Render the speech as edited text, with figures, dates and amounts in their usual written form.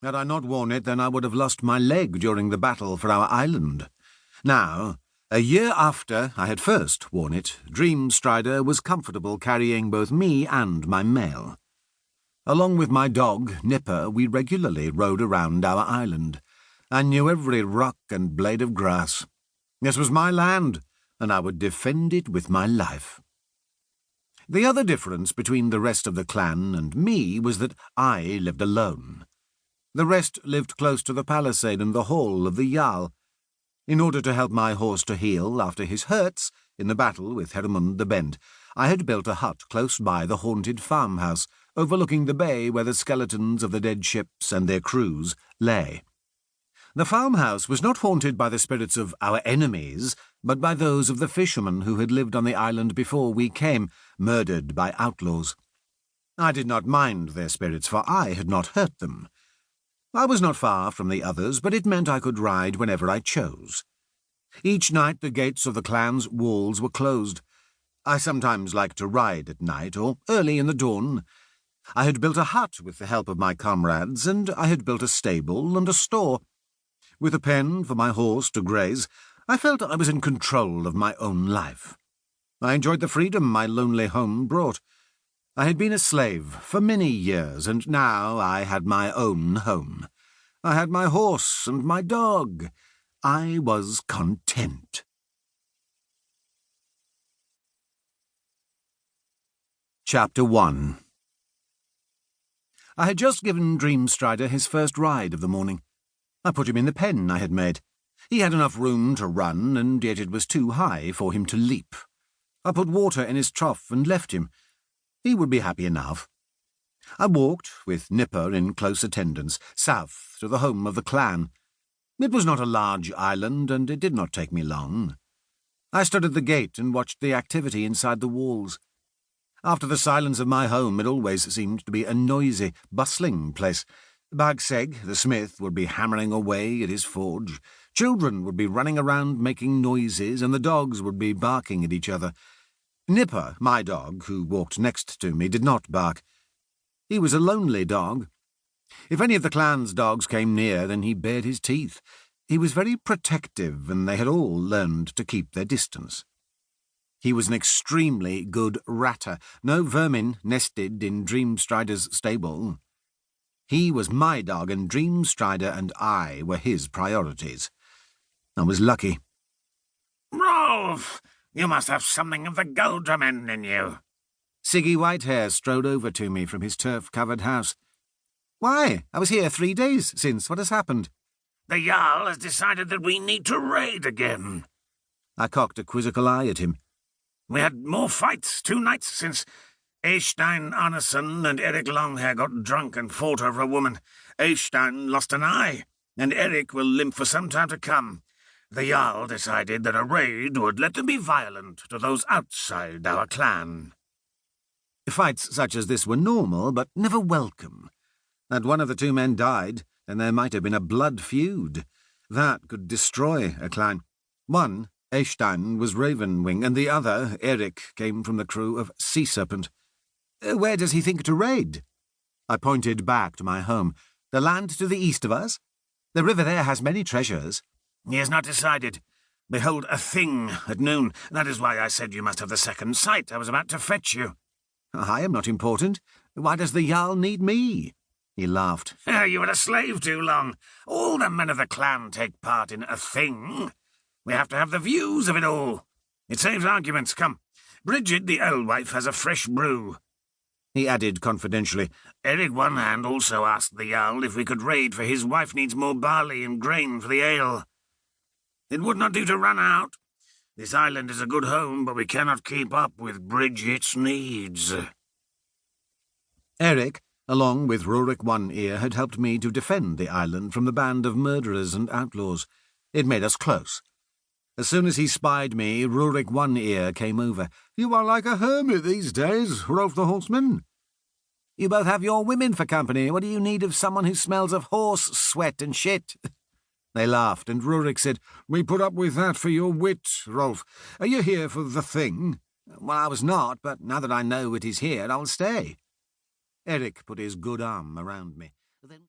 Had I not worn it, then I would have lost my leg during the battle for our island. Now, a year after I had first worn it, Dreamstrider was comfortable carrying both me and my mail. Along with my dog, Nipper, we regularly rode around our island. I knew every rock and blade of grass. This was my land, and I would defend it with my life. The other difference between the rest of the clan and me was that I lived alone. The rest lived close to the palisade and the hall of the Jarl. In order to help my horse to heal after his hurts in the battle with Hermund the Bent, I had built a hut close by the haunted farmhouse, overlooking the bay where the skeletons of the dead ships and their crews lay. The farmhouse was not haunted by the spirits of our enemies, but by those of the fishermen who had lived on the island before we came, murdered by outlaws. I did not mind their spirits, for I had not hurt them. I was not far from the others, but it meant I could ride whenever I chose. Each night the gates of the clan's walls were closed. I sometimes liked to ride at night or early in the dawn. I had built a hut with the help of my comrades, and I had built a stable and a store. With a pen for my horse to graze, I felt I was in control of my own life. I enjoyed the freedom my lonely home brought. I had been a slave for many years, and now I had my own home. I had my horse and my dog. I was content. Chapter 1. I had just given Dreamstrider his first ride of the morning. I put him in the pen I had made. He had enough room to run, and yet it was too high for him to leap. I put water in his trough and left him. He would be happy enough. I walked, with Nipper in close attendance, south to the home of the clan. It was not a large island, and it did not take me long. I stood at the gate and watched the activity inside the walls. After the silence of my home, it always seemed to be a noisy, bustling place. Bagseg, the smith, would be hammering away at his forge. Children would be running around making noises, and the dogs would be barking at each other. Nipper, my dog, who walked next to me, did not bark. He was a lonely dog. If any of the clan's dogs came near, then he bared his teeth. He was very protective, and they had all learned to keep their distance. He was an extremely good ratter. No vermin nested in Dreamstrider's stable. He was my dog, and Dreamstrider and I were his priorities. I was lucky. Hrolf! You must have something of the Goldramen in you. Siggy Whitehair strode over to me from his turf-covered house. Why? I was here 3 days since. What has happened? The Jarl has decided that we need to raid again. I cocked a quizzical eye at him. We had more fights 2 nights since. Eystein Arneson and Eric Longhair got drunk and fought over a woman. Eystein lost an eye, and Eric will limp for some time to come. The Jarl decided that a raid would let them be violent to those outside our clan. Fights such as this were normal, but never welcome. Had one of the 2 men died, then there might have been a blood feud. That could destroy a clan. One, Eystein, was Ravenwing, and the other, Eric, came from the crew of Sea Serpent. Where does he think to raid? I pointed back to my home. The land to the east of us? The river there has many treasures. He has not decided. Behold a thing at noon. That is why I said you must have the second sight. I was about to fetch you. I am not important. Why does the Jarl need me? He laughed. You were a slave too long. All the men of the clan take part in a thing. We have to have the views of it all. It saves arguments. Come. Bridget, the alewife, has a fresh brew. He added confidentially. Eric One Hand also asked the Jarl if we could raid, for his wife needs more barley and grain for the ale. It would not do to run out. This island is a good home, but we cannot keep up with Bridget's needs. Eric, along with Rurik One Ear, had helped me to defend the island from the band of murderers and outlaws. It made us close. As soon as he spied me, Rurik One Ear came over. You are like a hermit these days, Hrolf the Horseman. You both have your women for company. What do you need of someone who smells of horse sweat and shit? They laughed, and Rurik said, We put up with that for your wit, Hrolf. Are you here for the thing? Well, I was not, but now that I know it is here, I'll stay. Eric put his good arm around me.